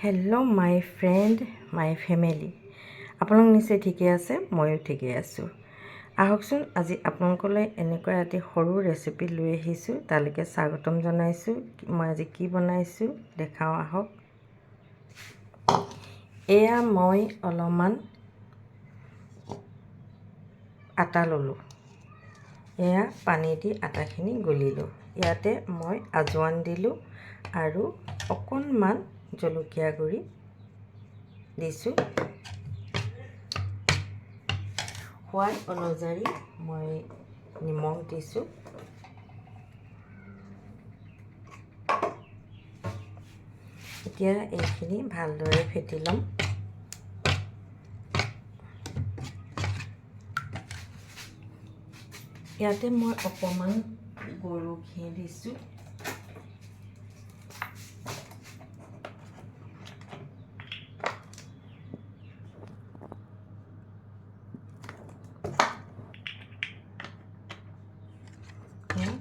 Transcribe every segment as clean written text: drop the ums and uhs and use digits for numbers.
Hello' my friend my family, আপোনালোক নিশ্চয় ঠিকে আছে, ময়ো ঠিকে আছোঁ। আহকচোন আজি আপোনালোকলৈ এনেকুৱা এটি সৰু ৰেচিপি লৈ আহিছোঁ, তালৈকে স্বাগতম জনাইছোঁ। মই আজি কি বনাইছোঁ দেখাওঁ আহক। এয়া মই অলপমান আটা ল'লোঁ। এয়া পানী দি আটাখিনি গুলিলোঁ। ইয়াতে মই আজৱাইন দিলোঁ আৰু অকণমান জলকীয়া গুড়ি দিছোঁ। সোৱাদ অনুযায়ী মই নিমখ দিছোঁ। এতিয়া এইখিনি ভালদৰে ফেটি ল'ম। ইয়াতে মই অকণমান গৰু ঘি দিছোঁ।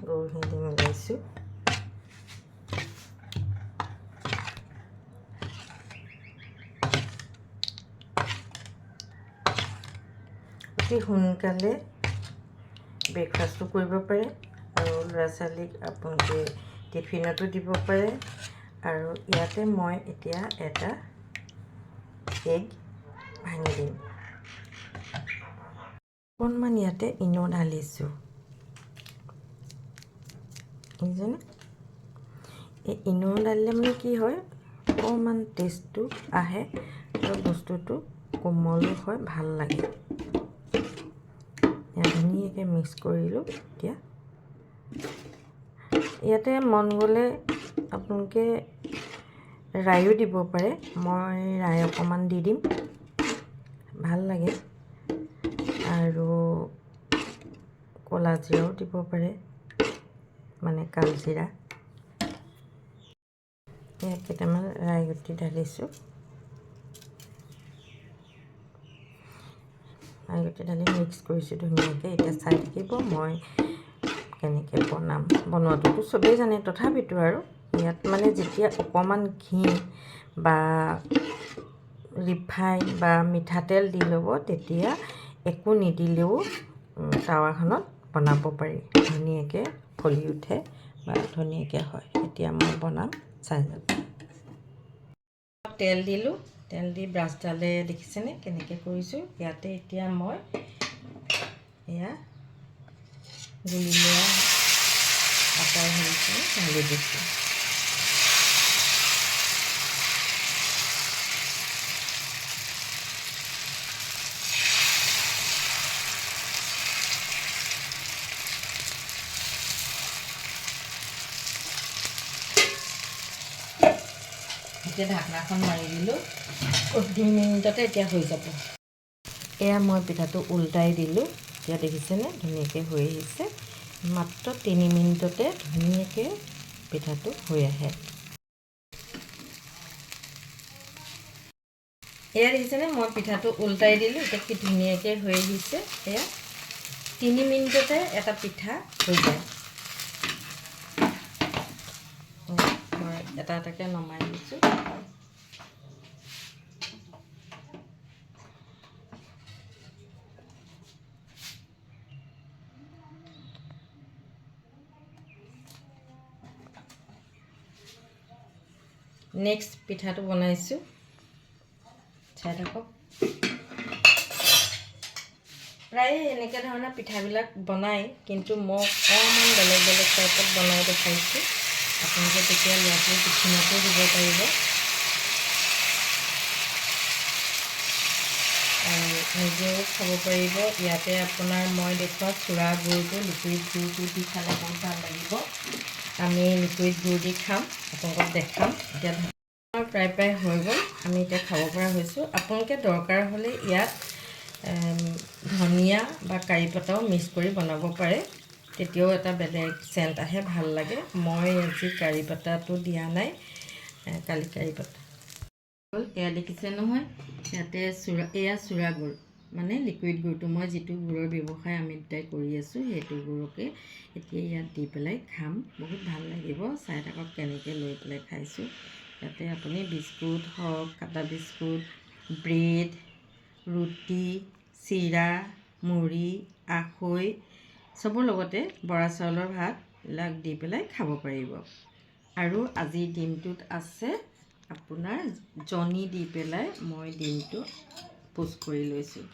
গৰু ঘি দি মিলাইছোঁ। অতি সোনকালে ব্ৰেকফাষ্টটো কৰিব পাৰে আৰু ল'ৰা ছোৱালীক আপোনালোকে টিফিনতো দিব পাৰে। আৰু ইয়াতে মই এতিয়া এটা এগ ভাঙি দিম। অকণমান ইয়াতে ইনো ঢালিছোঁ, বুজিছেনে? এই ইনো ঢালিলে মানে কি হয়, অকণমান টেষ্টটো আহে আৰু বস্তুটো কোমলো হয়, ভাল লাগে। ধুনীয়াকৈ মিক্স কৰিলোঁ। এতিয়া ইয়াতে মন গ'লে আপোনালোকে ৰাইও দিব পাৰে। মই ৰাই অকণমান দি দিম, ভাল লাগে। আৰু ক'লা জিৰাও দিব পাৰে, মানে কালজিৰা। ইয়াত কেইটামান ৰাই গুটি ঢালিছোঁ। ৰাই গুটি ঢালি মিক্স কৰিছোঁ ধুনীয়াকৈ। এতিয়া চাই থাকিব মই কেনেকৈ বনাম। বনোৱাটোতো চবেই জানে, তথাপিতো আৰু ইয়াত মানে যেতিয়া অকণমান ঘি বা ৰিফাইন বা মিঠাতেল দি ল'ব, তেতিয়া একো নিদিলেও টাৱাখনত বনাব পাৰি। ধুনীয়াকৈ ফুলি উঠে বা ধুনীয়াকৈ হয়। এতিয়া মই বনাম, চাই যাব। তেল দিলোঁ, তেল দি ব্ৰাছডালে দেখিছেনে কেনেকৈ কৰিছোঁ। ইয়াতে এতিয়া মই এয়া গুলি লোৱা আটাৰ হেৰিখিনি ঢালি দিছোঁ। এতিয়া ঢাকনাখন মাৰি দিলোঁ। 2 মিনিটতে এতিয়া হৈ যাব। এয়া মই পিঠাটো উল্টাই দিলোঁ। এতিয়া দেখিছেনে ধুনীয়াকৈ হৈ আহিছে। মাত্ৰ 3 মিনিটতে ধুনীয়াকৈ পিঠাটো হৈ আহে। এয়া দেখিছেনে মই পিঠাটো উল্টাই দিলোঁ। এতিয়া কি ধুনীয়াকৈ হৈ আহিছে। এয়া 3 মিনিটতে এটা পিঠা হৈ যায়। মই এটা এটাকৈ নমাই দিছোঁ। নেক্সট পিঠাটো বনাইছোঁ, চাই থাকক। প্ৰায়ে এনেকৈ ধৰণৰ পিঠাবিলাক বনায়, কিন্তু মই অকণমান বেলেগ বেলেগ টাইপত বনাই দেখাইছোঁ। আপোনালোকে তেতিয়া ল'ৰা ছোৱালী টিফিনতো দিব পাৰিব আৰু নিজেও খাব পাৰিব। ইয়াতে আপোনাৰ মই দেখুওৱা চুৰা গুড়টো, লিকুইড গুড়টো দি খালে বহুত ভাল লাগিব। আমি লিকুইড গুড় দি খাম, আপোনালোকক দেখাম। এতিয়া প্ৰায় হৈ গ'ল, আমি এতিয়া খাব পৰা হৈছোঁ। আপোনালোকে দৰকাৰ হ'লে ইয়াত ধনিয়া বা কাৰি পাতাও মিক্স কৰি বনাব পাৰে, তেতিয়াও এটা বেলেগ চেণ্ট আহে, ভাল লাগে। মই আজি কাৰি পাতাটো দিয়া নাই, কালি কাৰি পাতা। এয়া দেখিছে নহয়, ইয়াতে এয়া চুৰা গুড়, মানে লিকুইড গুড়টো। মই যিটো গুড়ৰ ব্যৱসায় আমি দুটাই কৰি আছোঁ, সেইটো গুড়কে এতিয়া ইয়াত দি পেলাই খাম, বহুত ভাল লাগিব। চাই থাকক কেনেকৈ লৈ পেলাই খাইছোঁ। ইয়াতে আপুনি বিস্কুট হওক, কাটা বিস্কুট, ব্ৰেড, ৰুটি, চিৰা, মুড়ি, আখৈ চবৰ লগতে বৰা চাউলৰ ভাত এইবিলাক দি পেলাই খাব পাৰিব। আৰু আজিৰ দিনটোত আছে আপোনাৰ জনি দি পেলাই মই দিনটো পোষ্ট কৰি লৈছোঁ।